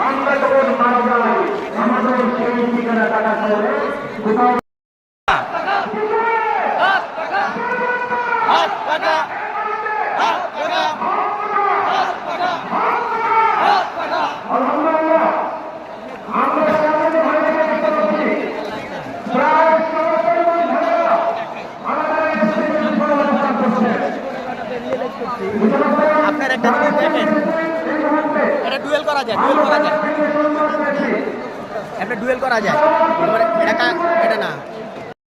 আমরা যখন মারা যাই আমাদের সেই ঠিকানা টাকা করে কোথাও আপনার একটা জিনিস দেখেন, এটা ডুয়েল করা যায়, একটা ডুয়েল করা যায়।